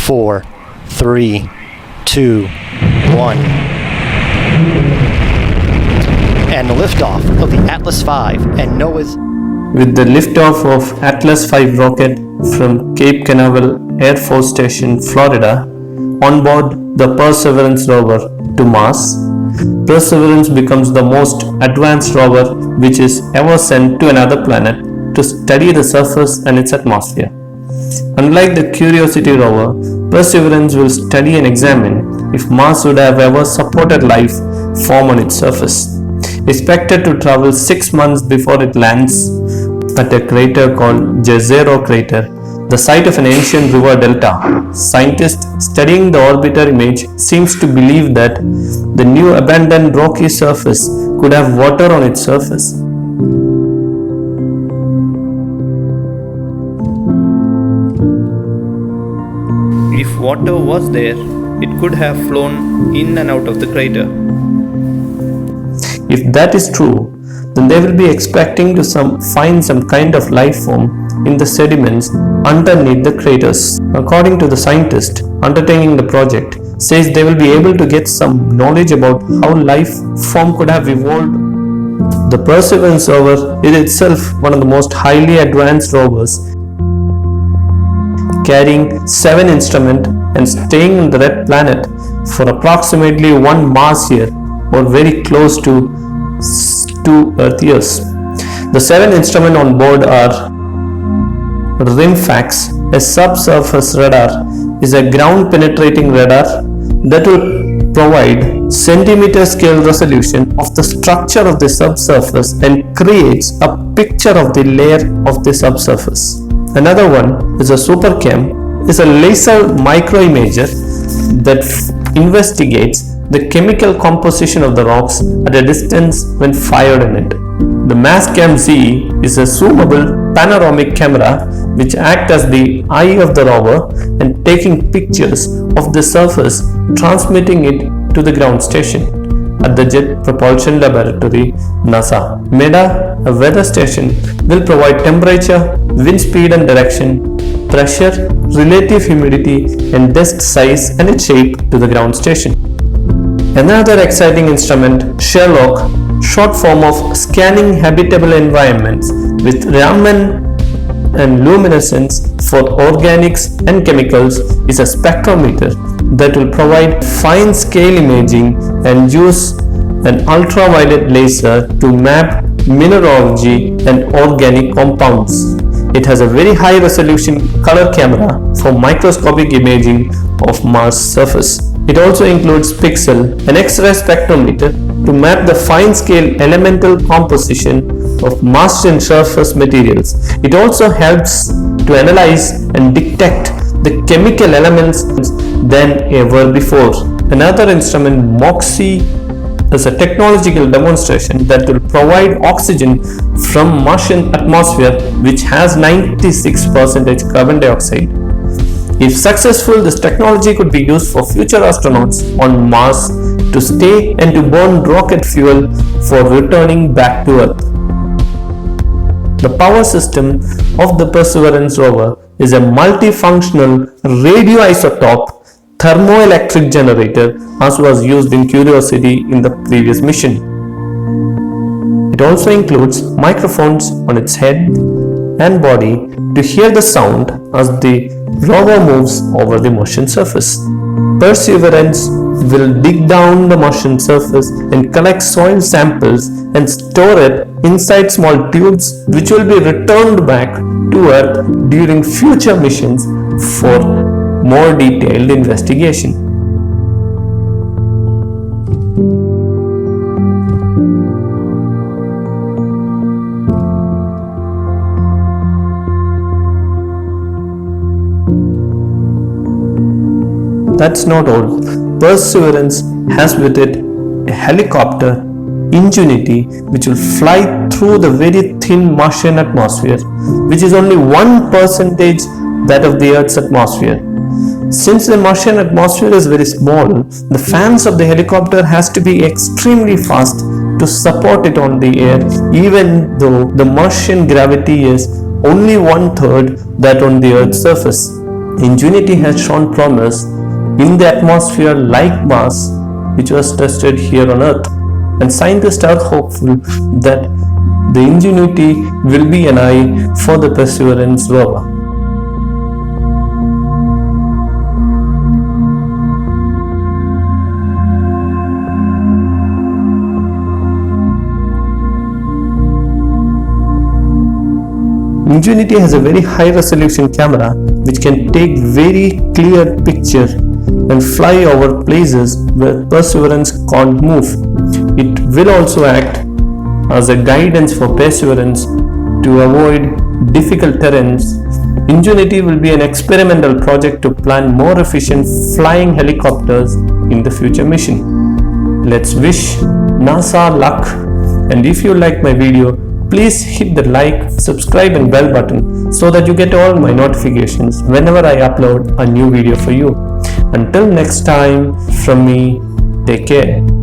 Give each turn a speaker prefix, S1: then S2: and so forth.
S1: 4, 3, 2, 1. And the liftoff of the Atlas V and Noah's.
S2: With the liftoff of Atlas V rocket from Cape Canaveral Air Force Station, Florida, on board the Perseverance rover to Mars, Perseverance becomes the most advanced rover which is ever sent to another planet to study the surface and its atmosphere. Unlike the Curiosity rover, Perseverance will study and examine if Mars would have ever supported life form on its surface. Expected to travel 6 months before it lands at a crater called Jezero crater, the site of an ancient river delta. Scientists studying the orbiter image seems to believe that the new abandoned rocky surface could have water on its surface.
S3: If water was there, it could have flown in and out of the crater.
S2: If that is true, then they will be expecting to find some kind of life form in the sediments underneath the craters. According to the scientist undertaking the project, says they will be able to get some knowledge about how life form could have evolved. The Perseverance rover is itself one of the most highly advanced rovers, carrying 7 instruments and staying on the red planet for approximately 1 Mars year, or very close to 2 Earth years. The 7 instruments on board are RIMFAX, a subsurface radar, is a ground penetrating radar that will provide centimeter scale resolution of the structure of the subsurface and creates a picture of the layer of the subsurface. Another one is a SuperChem, is a laser microimager that investigates the chemical composition of the rocks at a distance when fired in it. The Mastcam Z is a zoomable panoramic camera which acts as the eye of the rover and taking pictures of the surface, transmitting it to the ground station at the Jet Propulsion Laboratory, NASA. MEDA, a weather station, will provide temperature, wind speed and direction, pressure, relative humidity and dust size and its shape to the ground station. Another exciting instrument, Sherlock, short form of Scanning Habitable Environments with Raman and luminescence for organics and chemicals, is a spectrometer that will provide fine scale imaging and use an ultraviolet laser to map mineralogy and organic compounds. It has a very high resolution color camera for microscopic imaging of Mars surface. It also includes Pixel, an X-ray spectrometer to map the fine-scale elemental composition of Martian surface materials. It also helps to analyze and detect the chemical elements than ever before. Another instrument, MOXIE, is a technological demonstration that will provide oxygen from Martian atmosphere which has 96% carbon dioxide. If successful, this technology could be used for future astronauts on Mars to stay and to burn rocket fuel for returning back to Earth. The power system of the Perseverance rover is a multifunctional radioisotope thermoelectric generator as was used in Curiosity in the previous mission. It also includes microphones on its head and body to hear the sound as the rover moves over the Martian surface. Perseverance will dig down the Martian surface and collect soil samples and store it inside small tubes which will be returned back to Earth during future missions for more detailed investigation. That's not all. Perseverance has with it a helicopter, Ingenuity, which will fly through the very thin Martian atmosphere, which is only 1% that of the Earth's atmosphere. Since the Martian atmosphere is very small, the fans of the helicopter has to be extremely fast to support it on the air, even though the Martian gravity is only 1/3 that on the Earth's surface. Ingenuity has shown promise in the atmosphere like Mars, which was tested here on Earth, and scientists are hopeful that the Ingenuity will be an eye for the Perseverance rover. Ingenuity has a very high resolution camera which can take very clear picture and fly over places where Perseverance can't move. It will also act as a guidance for Perseverance to avoid difficult terrains. Ingenuity will be an experimental project to plan more efficient flying helicopters in the future mission. Let's wish NASA luck, and if you like my video, please hit the like, subscribe and bell button so that you get all my notifications whenever I upload a new video for you. Until next time, from me, take care.